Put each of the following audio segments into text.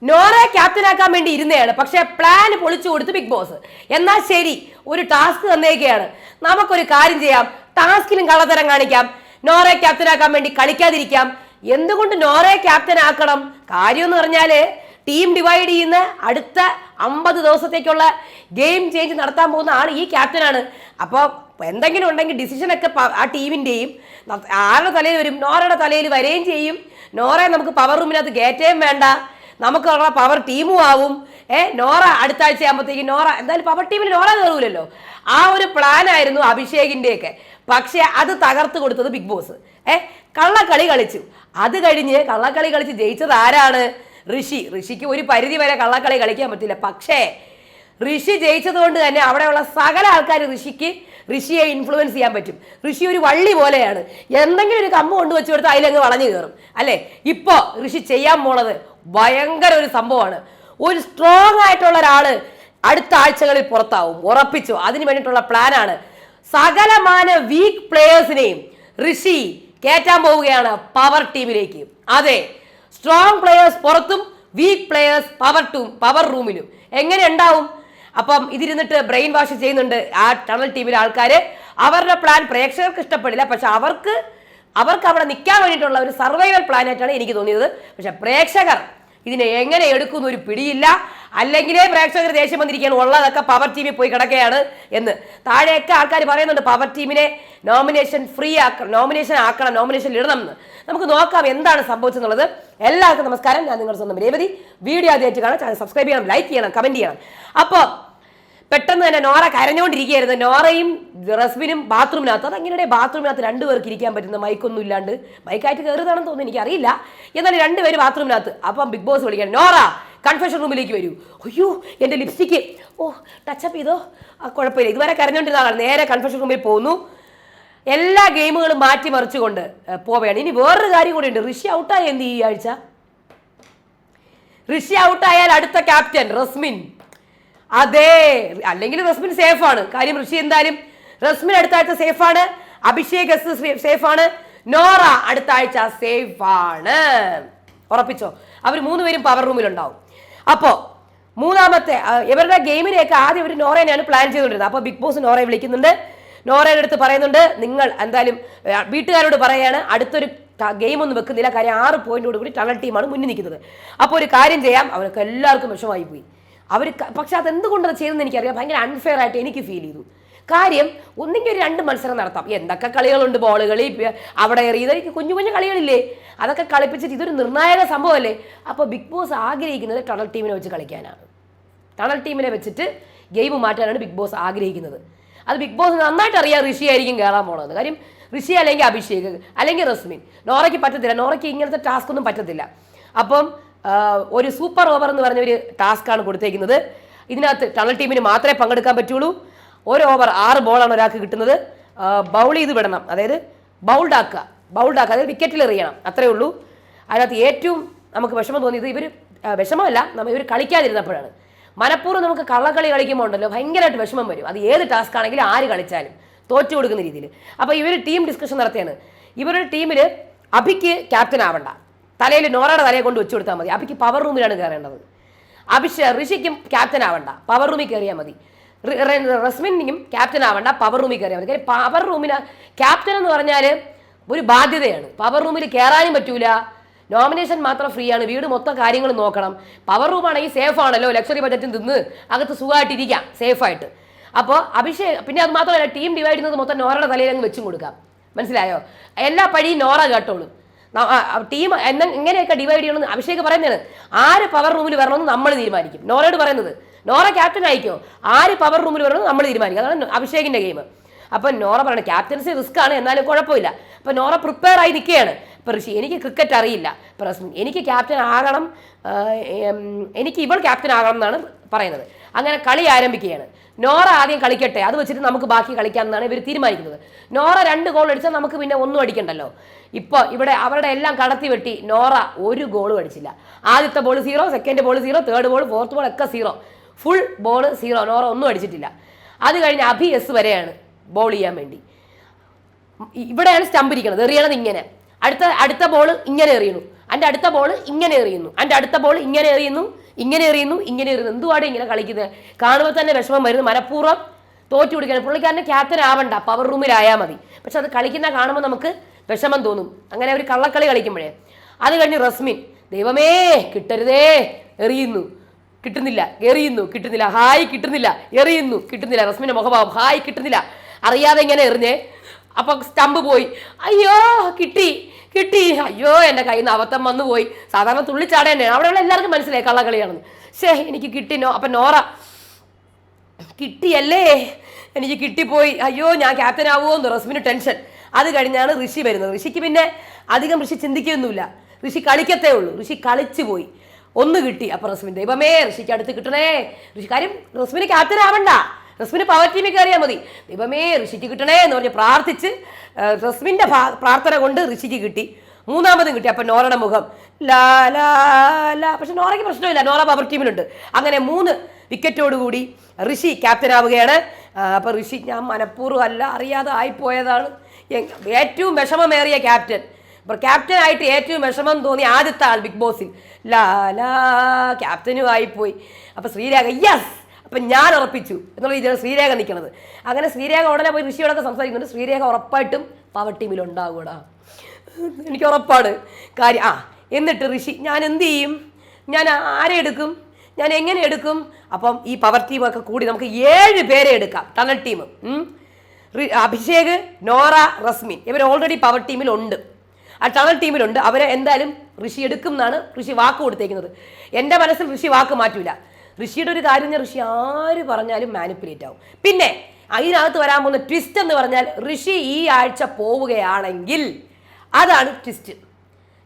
നോറയെ ക്യാപ്റ്റനാക്കാൻ വേണ്ടി ഇരുന്നയാണ്. പക്ഷെ പ്ലാൻ പൊളിച്ചു കൊടുത്തു ബിഗ് ബോസ്. എന്നാൽ ശരി, ഒരു ടാസ്ക് തന്നേക്കുകയാണ്. നമുക്കൊരു കാര്യം ചെയ്യാം, ടാസ്കിലും കള്ളത്തരം കാണിക്കാം, നോറയെ ക്യാപ്റ്റനാക്കാൻ വേണ്ടി കളിക്കാതിരിക്കാം. എന്തുകൊണ്ട് നോറയെ ക്യാപ്റ്റൻ ആക്കണം? കാര്യം എന്ന് പറഞ്ഞാല് ടീം ഡിവൈഡ് ചെയ്യുന്ന അടുത്ത 50 ദിവസത്തേക്കുള്ള ഗെയിം ചേഞ്ച് നടത്താൻ പോകുന്ന ആൾ ഈ ക്യാപ്റ്റനാണ്. അപ്പോൾ എന്തെങ്കിലും ഉണ്ടെങ്കിൽ ഡിസിഷനൊക്കെ ആ ടീമിൻ്റെയും ആരുടെ തലയിൽ വരും, നോറയുടെ തലയിൽ വരികയും ചെയ്യും. നോറയെ നമുക്ക് പവർ റൂമിനകത്ത് കയറ്റുകയും വേണ്ട, നമുക്കുള്ള പവർ ടീമും ആവും. നോറ അടുത്ത ആഴ്ച ആകുമ്പോഴത്തേക്കും നോറ എന്തായാലും പവർ ടീമിൽ നോറ കയറൂലല്ലോ. ആ ഒരു പ്ലാനായിരുന്നു അഭിഷേകിൻ്റെയൊക്കെ. പക്ഷെ അത് തകർത്ത് കൊടുത്തത് ബിഗ് ബോസ്. കള്ളക്കളി കളിച്ചു. അത് കഴിഞ്ഞ് കള്ളക്കളി കളിച്ച് ജയിച്ചത് ആരാണ്? ഋഷിക്ക് ഒരു പരിധി വരെ കള്ളക്കളി കളിക്കാൻ പറ്റില്ല. പക്ഷേ ഋഷി ജയിച്ചത് കൊണ്ട് തന്നെ അവിടെയുള്ള സകല ആൾക്കാർ ഋഷിയെ ഇൻഫ്ലുവൻസ് ചെയ്യാൻ പറ്റും. ഋഷി ഒരു വള്ളി പോലെയാണ്. എന്തെങ്കിലും ഒരു കമ്പ് കൊണ്ട് വെച്ച് കൊടുത്താൽ അതിലങ്ങ് വളഞ്ഞു കയറും അല്ലേ? ഇപ്പോൾ ഋഷി ചെയ്യാൻ പോണത് ഭയങ്കര ഒരു സംഭവമാണ്. ഒരു സ്ട്രോങ് ആയിട്ടുള്ള ഒരാള് അടുത്ത ആഴ്ചകളിൽ പുറത്താവും, ഉറപ്പിച്ചു. അതിന് വേണ്ടിയിട്ടുള്ള പ്ലാനാണ്. സകലമാന വീക്ക് പ്ലേയേഴ്സിനെയും ഋഷി കയറ്റാൻ പോവുകയാണ് പവർ ടീമിലേക്ക്. അതെ, സ്ട്രോങ് പ്ലേയേഴ്സ് പുറത്തും വീക്ക് പ്ലേയേഴ്സ് പവർ റൂമിലും. എങ്ങനെ ഉണ്ടാവും? അപ്പം ഇതിരുന്നിട്ട് ബ്രെയിൻ വാഷ് ചെയ്യുന്നുണ്ട് ആ ടണൽ ടീമിലെ ആൾക്കാർ. അവരുടെ പ്ലാൻ പ്രേക്ഷകർക്ക് ഇഷ്ടപ്പെടില്ല. പക്ഷെ അവർക്ക് അവിടെ നിൽക്കാൻ വേണ്ടിയിട്ടുള്ള ഒരു സർവൈവൽ പ്ലാനായിട്ടാണ് എനിക്ക് തോന്നിയത്. പക്ഷെ പ്രേക്ഷകർ ഇതിനെ എങ്ങനെ എടുക്കുന്ന ഒരു പിടിയില്ല. അല്ലെങ്കിലേ പ്രേക്ഷകർ ദേഷ്യം വന്നിരിക്കുകയാണ്, ഉള്ളതൊക്കെ പവർ ടീമിൽ പോയി കിടക്കുകയാണ് എന്ന്. താഴെയൊക്കെ ആൾക്കാർ പറയുന്നുണ്ട് പവർ ടീമിനെ നോമിനേഷൻ ആക്കണം, നോമിനേഷൻ ഇടണം എന്ന്. നമുക്ക് നോക്കാം എന്താണ് സംഭവിച്ചെന്നുള്ളത്. എല്ലാവർക്കും നമസ്കാരം, ഞാൻ നിങ്ങളുടെ സ്വന്തം രേവതി. വീഡിയോ ആദ്യമായിട്ട് കാണാം, ചാനൽ സബ്സ്ക്രൈബ് ചെയ്യണം, ലൈക്ക് ചെയ്യണം, കമന്റ് ചെയ്യണം. അപ്പോൾ പെട്ടെന്ന് തന്നെ നോറ കരഞ്ഞുകൊണ്ടിരിക്കുകയായിരുന്നു. നോറയും റസ്മിനും ബാത്റൂമിനകത്ത്. അതെങ്ങനെ ബാത്റൂമിനകത്ത് രണ്ടുപേർക്ക് ഇരിക്കാൻ പറ്റുന്ന മൈക്കൊന്നും ഇല്ലാണ്ട്? മൈക്കായിട്ട് കയറുന്നതാണെന്ന് തോന്നുന്നു, എനിക്കറിയില്ല. എന്നാലും രണ്ടുപേര് ബാത്റൂമിനകത്ത്. അപ്പം ബിഗ് ബോസ് വിളിക്കാൻ, നോറ കൺഫെഷൻ റൂമിലേക്ക് വരൂ. അയ്യോ എൻ്റെ ലിപ്സ്റ്റിക്ക് ടച്ചപ്പ് ചെയ്തോ, കുഴപ്പമില്ല. ഇതുവരെ കരഞ്ഞുകൊണ്ടിരുന്ന ആളാണ്. നേരെ കൺഫെഷൻ റൂമിൽ പോകുന്നു. എല്ലാ ഗെയിമുകളും മാറ്റിമറിച്ചുകൊണ്ട് പോവുകയാണ്. ഇനി വേറൊരു കാര്യം കൂടി ഉണ്ട്. ഋഷി ഔട്ടായി എന്ത് ഈ ആഴ്ച? ഋഷി ഔട്ടായാൽ അടുത്ത ക്യാപ്റ്റൻ റസ്മിൻ. അതെ, അല്ലെങ്കിൽ റസ്മിൻ സേഫാണ്. കാര്യം ഋഷി എന്തായാലും റസ്മിൻ അടുത്ത ആഴ്ച സേഫാണ്, അഭിഷേക് സേഫാണ്, നോറ അടുത്ത ആഴ്ച സേഫാണ്. ഉറപ്പിച്ചോ? അവർ 3 പേരും പവർ റൂമിലുണ്ടാവും. അപ്പോൾ മൂന്നാമത്തെ ഇവരുടെ ഗെയിമിനെയൊക്കെ ആദ്യം ഇവർ നോറേനെയാണ് പ്ലാൻ ചെയ്തുകൊണ്ടിരുന്നത്. അപ്പോൾ ബിഗ് ബോസ് നോറയെ വിളിക്കുന്നുണ്ട്. നോറയുടെ അടുത്ത് പറയുന്നുണ്ട്, നിങ്ങൾ എന്തായാലും വീട്ടുകാരോട് പറയാണ് അടുത്തൊരു ഗെയിം ഒന്നും വെക്കുന്നില്ല. കാര്യം 6 പോയിന്റോട് കൂടി ടണൽ ടീമാണ് മുന്നിൽ നിൽക്കുന്നത്. അപ്പോൾ ഒരു കാര്യം ചെയ്യാം. അവർക്ക് എല്ലാവർക്കും വിഷമമായി പോയി. പക്ഷെ അതെന്തുകൊണ്ടത് ചെയ്തെന്ന് എനിക്കറിയാം. ഭയങ്കര അൺഫെയർ ആയിട്ട് എനിക്ക് ഫീൽ ചെയ്തു. കാര്യം ഒന്നെങ്കിൽ ഒരു 2 മത്സരം നടത്താം. എന്തൊക്കെ കളികളുണ്ട്, ബോൾ കളി, അവിടെ എറിയത്, കുഞ്ഞു കുഞ്ഞു കളികളില്ലേ, അതൊക്കെ കളിപ്പിച്ചിട്ട് ഇതൊരു നിർണായക സംഭവമല്ലേ. അപ്പോൾ ബിഗ് ബോസ് ആഗ്രഹിക്കുന്നത് ടണൽ ടീമിനെ വെച്ച് കളിക്കാനാണ്. ടണൽ ടീമിനെ വെച്ചിട്ട് ഗെയിം മാറ്റാനാണ് ബിഗ് ബോസ് ആഗ്രഹിക്കുന്നത്. അത് ബിഗ് ബോസ് നന്നായിട്ട് അറിയാം ഋഷി ആയിരിക്കും കയറാൻ പോണത്. കാര്യം ഋഷി അല്ലെങ്കിൽ അഭിഷേക് അല്ലെങ്കിൽ റസ്മിൻ. നോറയ്ക്ക് പറ്റത്തില്ല, നോറയ്ക്ക് ഇങ്ങനത്തെ ടാസ്ക് ഒന്നും പറ്റത്തില്ല. അപ്പം ഒരു സൂപ്പർ ഓവർ എന്ന് പറഞ്ഞൊരു ടാസ്ക്കാണ് കൊടുത്തേക്കുന്നത്. ഇതിനകത്ത് ടണൽ ടീമിന് മാത്രമേ പങ്കെടുക്കാൻ പറ്റുള്ളൂ. ഒരു ഓവർ 6 ബോളാണ് ഒരാൾക്ക് കിട്ടുന്നത്. ബൗൾ ചെയ്ത് വിടണം, അതായത് ബൗൾഡാക്കുക, അതായത് വിക്കറ്റിൽ എറിയണം, അത്രേ ഉള്ളൂ. അതിനകത്ത് ഏറ്റവും നമുക്ക് വിഷമം തോന്നിയത് വിഷമമല്ല, ഇവർ കളിക്കാതിരുന്നപ്പോഴാണ്. മനഃപൂർവ്വം നമുക്ക് കള്ളക്കളി കളിക്കുമ്പോൾ ഉണ്ടല്ലോ ഭയങ്കരമായിട്ട് വിഷമം വരും. അത് ഏത് ടാസ്ക് ആണെങ്കിലും ആര് കളിച്ചാലും തോറ്റു കൊടുക്കുന്ന രീതിയിൽ. അപ്പോൾ ഇവർ ടീം ഡിസ്കഷൻ നടത്തിയാണ്. ഇവരുടെ ടീമിൽ അഭിക്ക് ക്യാപ്റ്റൻ ആവണ്ട, തലയിൽ നോറയുടെ തലയെ കൊണ്ട് വെച്ച് കൊടുത്താൽ മതി. അഭിക്ക് പവർ റൂമിലാണ് കയറേണ്ടത്. ഋഷിക്കും ക്യാപ്റ്റൻ ആവണ്ട, പവർ റൂമിൽ കയറിയാൽ മതി. റസ്മിനും ക്യാപ്റ്റൻ ആവണ്ട, പവർ റൂമിൽ കയറിയാൽ മതി. കാര്യം പവർ റൂമിന് ക്യാപ്റ്റൻ എന്ന് പറഞ്ഞാൽ ഒരു ബാധ്യതയാണ്. പവർ റൂമിൽ കയറാനും പറ്റൂല, നോമിനേഷൻ മാത്രം ഫ്രീ ആണ്, വീട് മൊത്തം കാര്യങ്ങൾ നോക്കണം. പവർ റൂമാണെങ്കിൽ സേഫ് ആണല്ലോ, ലക്ഷറി ബജറ്റും തിന്ന് അകത്ത് സുഖമായിട്ടിരിക്കാം സേഫായിട്ട്. അപ്പോൾ പിന്നെ അത് മാത്രമല്ല, ടീം ഡിവൈഡ് ചെയ്യുന്നത് മൊത്തം നോറയുടെ തലയിൽ അങ്ങ് വെച്ചും കൊടുക്കാം. മനസ്സിലായോ? എല്ലാ പഴിയും നോറ കേട്ടോളൂ. ടീം എങ്ങനെയൊക്കെ ഡിവൈഡ് ചെയ്യണമെന്ന് അഭിഷേക് പറയുന്നതാണ്. ആര് പവർ റൂമിൽ വരണമെന്ന് നമ്മൾ തീരുമാനിക്കും. നോറയോട് പറയുന്നത്, നോറ ക്യാപ്റ്റൻ ആയിക്കോ, ആര് പവർ റൂമിൽ വരണമെന്ന് നമ്മൾ തീരുമാനിക്കും. അതാണ് അഭിഷേകിൻ്റെ ഗെയിം. അപ്പം നോറ പറയണം ക്യാപ്റ്റൻസി റിസ്ക് ആണ്, എന്നാലും കുഴപ്പമില്ല. അപ്പം നോറ പ്രിപ്പയർ ആയി നിൽക്കുകയാണ്. ഇപ്പം ഋഷി, എനിക്ക് ക്രിക്കറ്റ് അറിയില്ല, ഇപ്പം റസ്മിൻ എനിക്ക് ക്യാപ്റ്റൻ ആകണം, എനിക്ക് ഇവൾ ക്യാപ്റ്റൻ ആകണം എന്നാണ് പറയുന്നത്. അങ്ങനെ കളി ആരംഭിക്കുകയാണ്. നോറ ആദ്യം കളിക്കട്ടെ, അത് വെച്ചിട്ട് നമുക്ക് ബാക്കി കളിക്കാമെന്നാണ് ഇവർ തീരുമാനിക്കുന്നത്. നോറ 2 ഗോൾ അടിച്ചാൽ നമുക്ക് പിന്നെ ഒന്നും അടിക്കണ്ടല്ലോ. ഇപ്പോൾ ഇവിടെ അവരുടെ എല്ലാം കടത്തി വെട്ടി നോറ 1 ഗോളും അടിച്ചില്ല. ആദ്യത്തെ ball 0, second ball 0, third ball, fourth ball ഒക്കെ 0, ഫുൾ ബോൾ 0. നോറ ഒന്നും അടിച്ചിട്ടില്ല. അത് കഴിഞ്ഞ് അഭി എസ് വരെയാണ് ബോൾ ചെയ്യാൻ വേണ്ടി. ഇവിടെയാണ് സ്റ്റംപ് ഇരിക്കുന്നത്, എറിയണത് ഇങ്ങനെ. അടുത്ത ബോൾ ഇങ്ങനെ എറിയണു. എൻ്റെ അടുത്ത ബോൾ ഇങ്ങനെ എറിയുന്നു, എൻ്റെ അടുത്ത ബോൾ ഇങ്ങനെ എറിയുന്നു, ഇങ്ങനെ എറിയുന്നു, ഇങ്ങനെ എറിയുന്നു. എന്തുവാണ് ഇങ്ങനെ കളിക്കുന്നത്? കാണുമ്പോൾ തന്നെ വിഷമം വരുന്നു. മനഃപൂർവ്വം തോറ്റു കൊടുക്കുകയാണ്. പുള്ളിക്കാരൻ്റെ ക്യാപ്റ്റൻ ആവണ്ട, പവർ റൂമിലായാൽ മതി. പക്ഷെ അത് കളിക്കുന്ന കാണുമ്പോൾ നമുക്ക് വിഷമം തോന്നും. അങ്ങനെ ഒരു കള്ളക്കളി കളിക്കുമ്പോഴേ. അത് കഴിഞ്ഞ് റസ്മിൻ, ദൈവമേ കിട്ടരുതേ, എറിയുന്നു, കിട്ടുന്നില്ല, എറിയുന്നു, കിട്ടുന്നില്ല, ഹായ് കിട്ടുന്നില്ല, എറിയുന്നു, കിട്ടുന്നില്ല. റസ്മിൻ്റെ മുഖഭാവം, ഹായ് കിട്ടുന്നില്ല, അറിയാതെ ഇങ്ങനെ എറിഞ്ഞേ. അപ്പം സ്റ്റമ്പ് പോയി, അയ്യോ കിട്ടി കിട്ടി, അയ്യോ എൻ്റെ കയ്യിൽ നിന്ന് അബദ്ധം വന്നു പോയി. സാധാരണ തുള്ളിച്ചാടേണ്ടേ, അവിടെയുള്ള എല്ലാവർക്കും മനസ്സിലായി കള്ളക്കളിയാണെന്ന്. ശേ എനിക്ക് കിട്ടി. അപ്പം നോറ, കിട്ടിയല്ലേ, എനിക്ക് കിട്ടിപ്പോയി, അയ്യോ ഞാൻ ക്യാപ്റ്റൻ ആവുമോ എന്ന് റസ്മിന് ടെൻഷൻ. അത് കഴിഞ്ഞാണ് ഋഷി വരുന്നത്. ഋഷിക്ക് പിന്നെ അധികം ഋഷി ചിന്തിക്കുകയൊന്നുമില്ല, ഋഷി കളിക്കത്തേ ഉള്ളൂ. ഋഷി കളിച്ചു പോയി, ഒന്ന് കിട്ടി. അപ്പം റസ്മിൻ, ദൈവമേ ഋഷിക്ക് അടുത്ത് കിട്ടണേ. ഋഷി കാര്യം റസ്മിന് ക്യാപ്റ്റൻ ആവണ്ട, റസ്മിന് പവർ ടീമിൽ കയറിയാൽ മതി. ദൈവമേ ഋഷിക്ക് കിട്ടണേ എന്ന് പറഞ്ഞ് പ്രാർത്ഥിച്ച് റസ്മിൻ്റെ പ്രാർത്ഥന കൊണ്ട് ഋഷിക്ക് കിട്ടി. മൂന്നാമതും കിട്ടി. അപ്പം നോറയുടെ മുഖം ലാ ലാ ലാ. പക്ഷെ നോറയ്ക്ക് പ്രശ്നമില്ല, നോറ പവർ ടീമിലുണ്ട്. അങ്ങനെ 3 വിക്കറ്റോടുകൂടി ഋഷി ക്യാപ്റ്റൻ ആവുകയാണ്. അപ്പം ഋഷി, ഞാൻ മനഃപൂർവ്വം അല്ല, അറിയാതെ ആയിപ്പോയതാണ്. ഏറ്റവും വിഷമമേറിയ ക്യാപ്റ്റൻ. അപ്പോൾ ക്യാപ്റ്റനായിട്ട് ഏറ്റവും വിഷമം തോന്നി ആദ്യത്തെ ആൾ ബിഗ് ബോസിൽ ലാ ലാ, ക്യാപ്റ്റനും ആയിപ്പോയി. അപ്പം ശ്രീരേഖ, യെസ്, അപ്പം ഞാൻ ഉറപ്പിച്ചു എന്നുള്ള രീതിയിലാണ് ശ്രീരേഖ നിൽക്കുന്നത്. അങ്ങനെ ശ്രീരേഖ ഉടനെ പോയി ഋഷിയോടൊക്കെ സംസാരിക്കുന്നുണ്ട്. ശ്രീരേഖ ഉറപ്പായിട്ടും പവർ ടീമിലുണ്ടാകൂടാ, എനിക്ക് ഉറപ്പാണ് കാര്യം. എന്നിട്ട് ഋഷി, ഞാൻ എന്ത് ചെയ്യും, ഞാൻ ആരെ എടുക്കും, ഞാൻ എങ്ങനെ എടുക്കും? അപ്പം ഈ പവർ ടീമൊക്കെ കൂടി നമുക്ക് 7 പേരെ എടുക്കാം. ടണൽ ടീം, അഭിഷേക്, നോറ, റസ്മിൻ, ഇവർ ഓൾറെഡി പവർ ടീമിലുണ്ട്, ആ ടണൽ ടീമിലുണ്ട്. അവരെ എന്തായാലും ഋഷി എടുക്കും എന്നാണ് ഋഷി വാക്ക് കൊടുത്തേക്കുന്നത്. എൻ്റെ മനസ്സിൽ ഋഷി വാക്ക് മാറ്റൂല. ഋഷിയുടെ ഒരു കാര്യം, ഋഷി ആര് പറഞ്ഞാലും മാനിപ്പുലേറ്റ് ആവും. പിന്നെ അതിനകത്ത് വരാൻ പോകുന്ന ട്വിസ്റ്റ് എന്ന് പറഞ്ഞാൽ, ഋഷി ഈ ആഴ്ച പോവുകയാണെങ്കിൽ അതാണ് ട്വിസ്റ്റ്.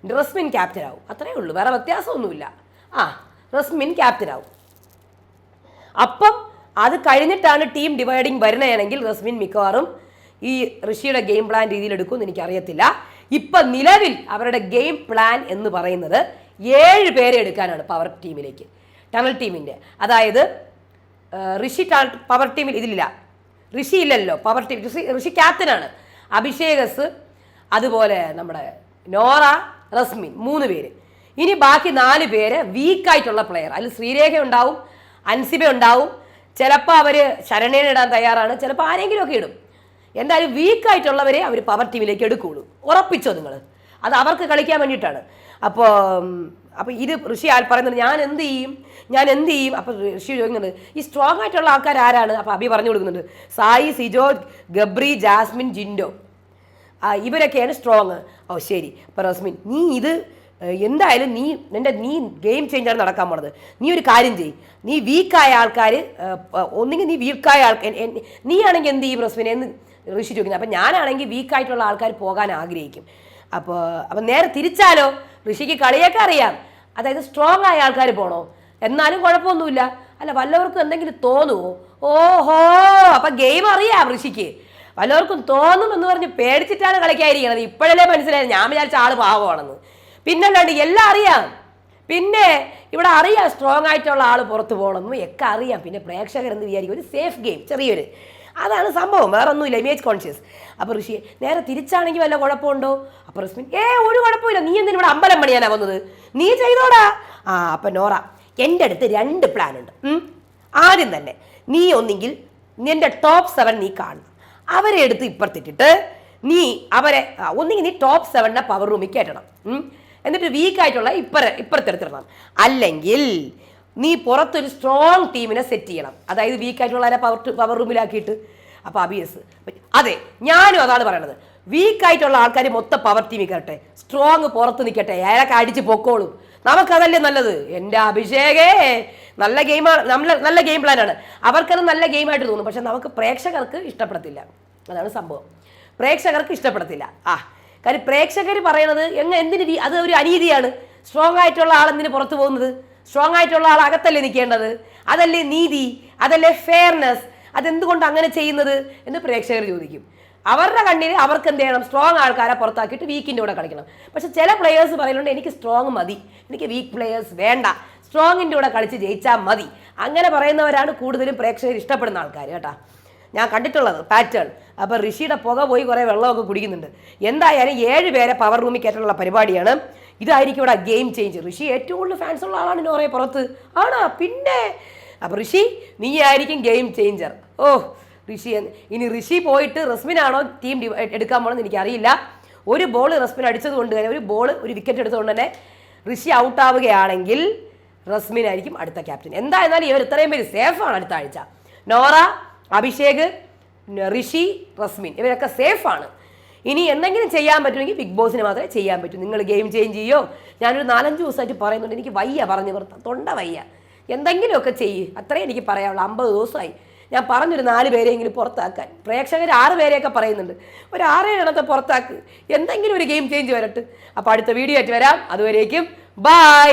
റസ്മിൻ ക്യാപ്റ്റൻ ആവും, അത്രയേ ഉള്ളൂ, വേറെ വ്യത്യാസമൊന്നുമില്ല. റസ്മിൻ ക്യാപ്റ്റൻ ആവും. അപ്പം അത് കഴിഞ്ഞിട്ടാണ് ടീം ഡിവൈഡിങ് വരുന്നതാണെങ്കിൽ റസ്മിൻ മിക്കവാറും ഈ ഋഷിയുടെ ഗെയിം പ്ലാൻ രീതിയിൽ എടുക്കുമെന്ന് എനിക്കറിയത്തില്ല. ഇപ്പം നിലവിൽ അവരുടെ ഗെയിം പ്ലാൻ എന്ന് പറയുന്നത് 7 പേരെ എടുക്കാനാണ് പവർ ടീമിലേക്ക്, ടണൽ ടീമിൻ്റെ. അതായത് ഋഷി പവർ ടീമിൽ ഇതിലില്ല, ഋഷി ഇല്ലല്ലോ പവർ ടീം. ഋഷി ക്യാപ്റ്റനാണ്. അഭിഷേകസ്, അതുപോലെ നമ്മുടെ നോറ, റസ്മിൻ, 3 പേര്. ഇനി ബാക്കി 4 പേര് വീക്കായിട്ടുള്ള പ്ലെയർ. അതിൽ ശ്രീരേഖ ഉണ്ടാവും, അൻസിബ ഉണ്ടാവും, ചിലപ്പോൾ അവർ ശരണേനെ ഇടാൻ തയ്യാറാണ്, ചിലപ്പോൾ ആരെങ്കിലുമൊക്കെ ഇടും. എന്തായാലും വീക്കായിട്ടുള്ളവരെ അവർ പവർ ടീമിലേക്ക് എടുക്കുകയുള്ളൂ, ഉറപ്പിച്ചോ നിങ്ങൾ. അത് അവർക്ക് കളിക്കാൻ വേണ്ടിയിട്ടാണ്. അപ്പോൾ ഇത് ഋഷി പറയുന്നത്, ഞാൻ എന്ത് ചെയ്യും. അപ്പോൾ ഋഷി ചോദിക്കുന്നത്, ഈ സ്ട്രോങ് ആയിട്ടുള്ള ആൾക്കാർ ആരാണ്? അപ്പോൾ അഭി പറഞ്ഞു കൊടുക്കുന്നുണ്ട്, സായി, സിജോ, ഗബ്രി, ജാസ്മിൻ, ജിൻഡോ, ഇവരൊക്കെയാണ് സ്ട്രോങ്. ശരി. അപ്പോൾ റസ്മിൻ, നീ ഇത് എന്തായാലും നീ ഗെയിം ചേഞ്ചാണ് നടക്കാൻ പോണത്. നീ ഒരു കാര്യം ചെയ്യും, നീ വീക്കായ ആൾക്കാർ, ഒന്നെങ്കിൽ നീ വീക്കായ ആൾക്കാർ, നീ ആണെങ്കിൽ എന്ത് ചെയ്യും റസ്മിനെ എന്ന് ഋഷി ചോദിക്കുന്നത്. അപ്പം ഞാനാണെങ്കിൽ വീക്കായിട്ടുള്ള ആൾക്കാർ പോകാൻ ആഗ്രഹിക്കും. അപ്പോൾ നേരെ തിരിച്ചാലോ, ഋഷിക്ക് കളിയൊക്കെ അറിയാം, അതായത് സ്ട്രോങ് ആയ ആൾക്കാർ പോകണോ, എന്നാലും കുഴപ്പമൊന്നുമില്ല. അല്ല, വല്ലവർക്കും എന്തെങ്കിലും തോന്നുമോ? ഓഹോ, അപ്പം ഗെയിം അറിയാം ഋഷിക്ക്, വല്ലവർക്കും തോന്നും എന്ന് പറഞ്ഞ് പേടിച്ചിട്ടാണ് കളിക്കാതിരിക്കണത്. ഇപ്പോഴല്ലേ മനസ്സിലായത്, ഞാൻ വിചാരിച്ച ആൾ പാവമാണെന്ന്. പിന്നല്ലാണ്ട് എല്ലാം അറിയാം. പിന്നെ ഇവിടെ അറിയാം സ്ട്രോങ് ആയിട്ടുള്ള ആൾ പുറത്ത് പോകണമെന്നും ഒക്കെ അറിയാം. പിന്നെ പ്രേക്ഷകരെന്ന് വിചാരിക്കും ഒരു സേഫ് ഗെയിം, ചെറിയൊരു, അതാണ് സംഭവം, വേറെ ഒന്നുമില്ല, ഇമേജ് കോൺഷ്യസ്. അപ്പോൾ ഋഷി, നേരെ തിരിച്ചാണെങ്കിൽ വല്ല കുഴപ്പമുണ്ടോ? അപ്പോൾ റസ്മിൻ, ഒരു കുഴപ്പമില്ല, നീ എന്തിനും ഇവിടെ അമ്പലം പണിയാനാണ് വന്നത്, നീ ചെയ്തോടാ. അപ്പം നോറ, എൻ്റെ അടുത്ത് 2 പ്ലാൻ ഉണ്ട്. ആദ്യം തന്നെ നീ ഒന്നെങ്കിൽ നിൻ്റെ ടോപ്പ് 7 നീ കാണണം, അവരെ എടുത്ത് ഇപ്പുറത്തിട്ടിട്ട് നീ അവരെ ഒന്നെങ്കിൽ നീ ടോപ്പ് 7 പവർ റൂമിൽ കയറ്റണം, എന്നിട്ട് വീക്കായിട്ടുള്ള ഇപ്പുറത്തെടുത്തിടണം. അല്ലെങ്കിൽ നീ പുറത്തൊരു സ്ട്രോങ് ടീമിനെ സെറ്റ് ചെയ്യണം, അതായത് വീക്കായിട്ടുള്ളവരെ പവർ റൂമിലാക്കിയിട്ട്. അപ്പോൾ അബിയസ്, അതെ ഞാനും അതാണ് പറയണത്, വീക്കായിട്ടുള്ള ആൾക്കാർ മൊത്തം പവർ ടീമിൽ കയറട്ടെ, സ്ട്രോങ് പുറത്ത് നിൽക്കട്ടെ, അയാളൊക്കെ അടിച്ച് പൊക്കോളും, നമുക്കതല്ലേ നല്ലത്. എൻ്റെ അഭിഷേകേ നല്ല ഗെയിമാണ്, നല്ല ഗെയിം പ്ലാനാണ്, അവർക്കത് നല്ല ഗെയിമായിട്ട് തോന്നും. പക്ഷെ നമുക്ക് പ്രേക്ഷകർക്ക് ഇഷ്ടപ്പെടത്തില്ല, അതാണ് സംഭവം. പ്രേക്ഷകർക്ക് ഇഷ്ടപ്പെടത്തില്ല. കാര്യം പ്രേക്ഷകർ പറയണത് എന്തിന്, അത് ഒരു അനീതിയാണ്. സ്ട്രോങ് ആയിട്ടുള്ള ആളെന്തിന് പുറത്തു പോകുന്നത്? സ്ട്രോങ് ആയിട്ടുള്ള ആൾ അകത്തല്ലേ നിൽക്കേണ്ടത്? അതല്ലേ നീതി, അതല്ലേ ഫെയർനെസ്, അതെന്തുകൊണ്ട് അങ്ങനെ ചെയ്യുന്നത് എന്ന് പ്രേക്ഷകർ ചോദിക്കും. അവരുടെ കണ്ണിൽ അവർക്ക് എന്ത് ചെയ്യണം, സ്ട്രോങ് ആൾക്കാരെ പുറത്താക്കിയിട്ട് വീക്കിൻ്റെ കൂടെ കളിക്കണം. പക്ഷെ ചില പ്ലെയേഴ്സ് പറയുന്നുണ്ട്, എനിക്ക് സ്ട്രോങ് മതി, എനിക്ക് വീക്ക് പ്ലെയേഴ്സ് വേണ്ട, സ്ട്രോങ്ങിൻ്റെ കൂടെ കളിച്ച് ജയിച്ചാൽ മതി. അങ്ങനെ പറയുന്നവരാണ് കൂടുതലും പ്രേക്ഷകർ ഇഷ്ടപ്പെടുന്ന ആൾക്കാർ കേട്ടോ, ഞാൻ കണ്ടിട്ടുള്ളത് പാറ്റേൺ. അപ്പോൾ ഋഷിയുടെ പുക പോയി കുറേ വെള്ളമൊക്കെ കുടിക്കുന്നുണ്ട്. എന്തായാലും 7 പേരെ പവർ റൂമിൽ കയറ്റാനുള്ള പരിപാടിയാണ്. ഇതായിരിക്കും ഇവിടെ ഗെയിം ചേഞ്ച്. ഋഷി ഏറ്റവും കൂടുതൽ ഫാൻസ് ഉള്ള ആളാണ് നോറയെ പുറത്ത്. ആണോ? പിന്നെ അപ്പം ഋഷി നീ ആയിരിക്കും ഗെയിം ചേഞ്ചർ. ഓ ഋഷി, ഇനി ഋഷി പോയിട്ട് റസ്മിനാണോ ടീം എടുക്കാൻ പോകണമെന്ന് എനിക്കറിയില്ല. ഒരു ബോൾ റസ്മിൻ അടിച്ചത് കൊണ്ട് തന്നെ, ഒരു വിക്കറ്റ് എടുത്തുകൊണ്ട് തന്നെ ഋഷി ഔട്ടാവുകയാണെങ്കിൽ റസ്മിനായിരിക്കും അടുത്ത ക്യാപ്റ്റൻ. എന്തായിരുന്നാലും ഇവർ ഇത്രയും പേര് സേഫാണ് അടുത്ത ആഴ്ച. നോറ, അഭിഷേക്, ഋഷി, റസ്മിൻ ഇവരൊക്കെ സേഫാണ്. ഇനി എന്തെങ്കിലും ചെയ്യാൻ പറ്റുമെങ്കിൽ ബിഗ് ബോസിന് മാത്രമേ ചെയ്യാൻ പറ്റൂ. നിങ്ങൾ ഗെയിം ചേഞ്ച് ചെയ്യോ? ഞാനൊരു 4-5 ദിവസമായിട്ട് പറയുന്നുണ്ട്, എനിക്ക് വയ്യ പറഞ്ഞു നിർത്താം, തൊണ്ട വയ്യ. എന്തെങ്കിലുമൊക്കെ ചെയ്യ്, അത്രയും എനിക്ക് പറയാനുള്ളൂ. 50 ദിവസമായി ഞാൻ പറഞ്ഞൊരു 4 പേരെയെങ്കിലും പുറത്താക്കാൻ. പ്രേക്ഷകർ 6 പേരെയൊക്കെ പറയുന്നുണ്ട്, ഒരു 6-7 എണ്ണത്തെ പുറത്താക്ക്, എന്തെങ്കിലും ഒരു ഗെയിം ചേഞ്ച് വരട്ടെ. അപ്പോൾ അടുത്ത വീഡിയോ ആയിട്ട് വരാം. അതുവരേക്കും ബൈ.